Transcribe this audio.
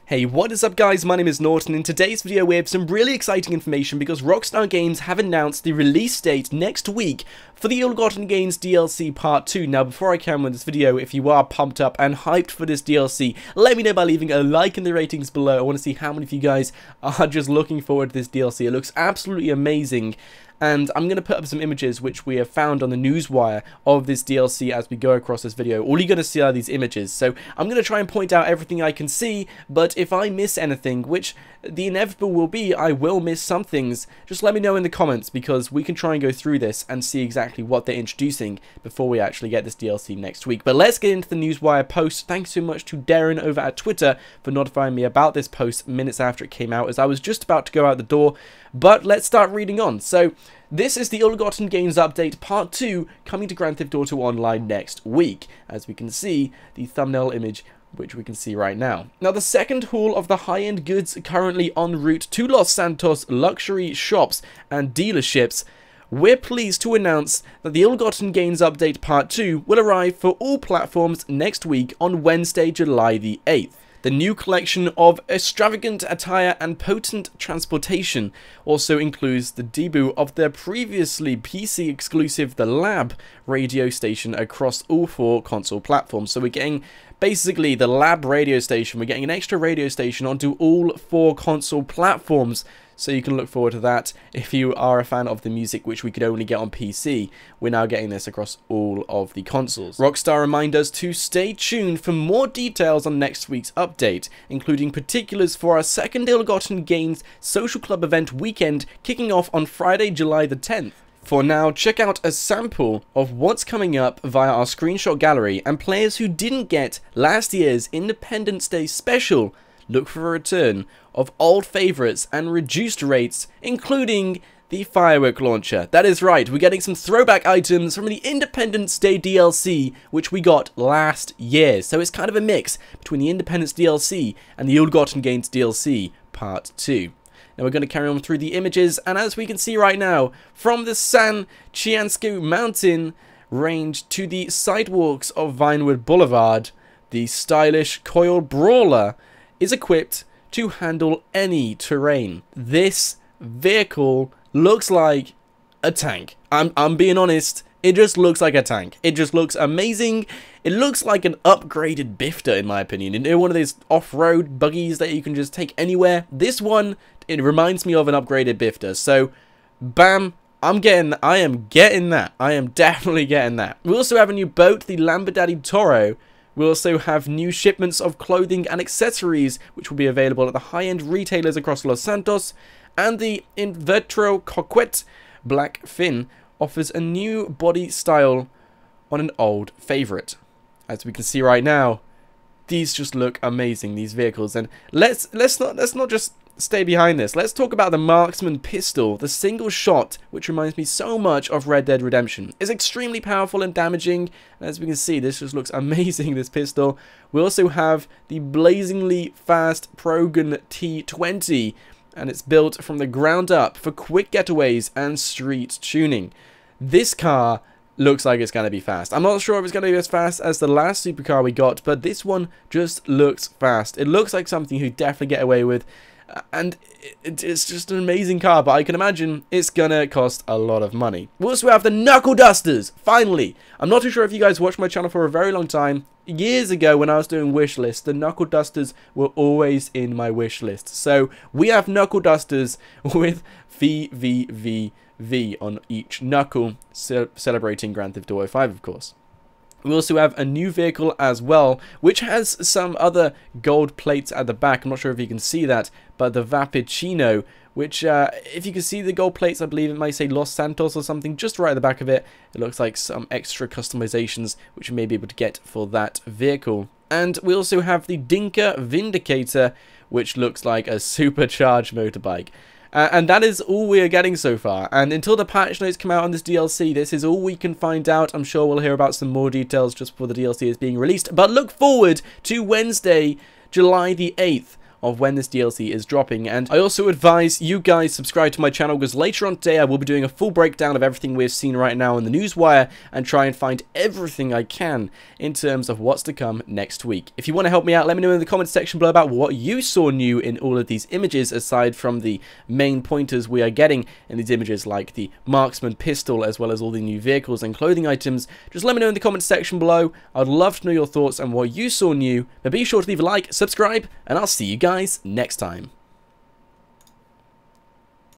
Hey, what is up guys, my name is Norton. In today's video we have some really exciting information because Rockstar Games have announced the release date next week for the Ill-Gotten Gains DLC Part 2. Now before I carry on with this video, if you are pumped up and hyped for this DLC, let me know by leaving a like in the ratings below. I want to see how many of you guys are just looking forward to this DLC. It looks absolutely amazing. And I'm going to put up some images which we have found on the newswire of this DLC as we go across this video. All you're going to see are these images. So I'm going to try and point out everything I can see, but if I miss anything, which the inevitable will be, I will miss some things, just let me know in the comments because we can try and go through this and see exactly what they're introducing before we actually get this DLC next week. But let's get into the newswire post. Thanks so much to Darren over at Twitter for notifying me about this post minutes after it came out, as I was just about to go out the door. But let's start reading on. So this is the Ill-Gotten Gains Update Part 2 coming to Grand Theft Auto Online next week. As we can see, the thumbnail image which we can see right now. Now, the second haul of the high-end goods currently en route to Los Santos luxury shops and dealerships, we're pleased to announce that the Ill-Gotten Gains Update Part 2 will arrive for all platforms next week on Wednesday, July the 8th. The new collection of extravagant attire and potent transportation also includes the debut of their previously PC exclusive The Lab radio station across all 4 console platforms. So we're getting basically the Lab radio station, we're getting an extra radio station onto all 4 console platforms. So you can look forward to that. If you are a fan of the music, which we could only get on PC, we're now getting this across all of the consoles. Rockstar remind us to stay tuned for more details on next week's update, including particulars for our second Ill-Gotten Gains Social Club event weekend kicking off on Friday, July the 10th. For now, check out a sample of what's coming up via our screenshot gallery, and players who didn't get last year's Independence Day special, look for a return of old favourites and reduced rates, including the firework launcher. That is right, we're getting some throwback items from the Independence Day DLC, which we got last year. So it's kind of a mix between the Independence DLC and the Ill-Gotten Gains DLC Part 2. Now we're going to carry on through the images, and as we can see right now, from the San Chiansco mountain range to the sidewalks of Vinewood Boulevard, the stylish Coil Brawler is equipped to handle any terrain. This vehicle looks like a tank. I'm being honest, it just looks like a tank. It just looks amazing. It looks like an upgraded Bifter in my opinion. You know, one of those off-road buggies that you can just take anywhere. This one, it reminds me of an upgraded Bifter. So, bam, I am getting that. I am definitely getting that. We also have a new boat, the Lamborghini Toro. We also have new shipments of clothing and accessories, which will be available at the high-end retailers across Los Santos. And the Invertro Coquette Black Fin offers a new body style on an old favourite. As we can see right now, these just look amazing, these vehicles. And let's not just stay behind this. Let's talk about the Marksman Pistol, the single shot, which reminds me so much of Red Dead Redemption. It's extremely powerful and damaging, and as we can see, this just looks amazing, this pistol. We also have the blazingly fast Progun T20, and it's built from the ground up for quick getaways and street tuning. This car looks like it's going to be fast. I'm not sure if it's going to be as fast as the last supercar we got, but this one just looks fast. It looks like something you definitely get away with. And it's just an amazing car, but I can imagine it's gonna cost a lot of money. We also have the Knuckle Dusters, finally. I'm not too sure if you guys watched my channel for a very long time. Years ago when I was doing wish lists, the Knuckle Dusters were always in my wish list. So we have Knuckle Dusters with VVVV on each knuckle, celebrating Grand Theft Auto 5, of course. We also have a new vehicle as well, which has some other gold plates at the back. I'm not sure if you can see that, but the Vapid Chino, which, if you can see the gold plates, I believe it might say Los Santos or something, just right at the back of it. It looks like some extra customizations, which you may be able to get for that vehicle. And we also have the Dinka Vindicator, which looks like a supercharged motorbike. And that is all we are getting so far. And until the patch notes come out on this DLC, this is all we can find out. I'm sure we'll hear about some more details just before the DLC is being released. But look forward to Wednesday, July the 8th, of when this DLC is dropping. And I also advise you guys subscribe to my channel, because later on today I will be doing a full breakdown of everything we've seen right now in the newswire and try and find everything I can in terms of what's to come next week. If you want to help me out, let me know in the comments section below about what you saw new in all of these images, aside from the main pointers we are getting in these images, like the Marksman Pistol, as well as all the new vehicles and clothing items. Just let me know in the comments section below. I'd love to know your thoughts and what you saw new, but be sure to leave a like, subscribe, and I'll see you guys next time.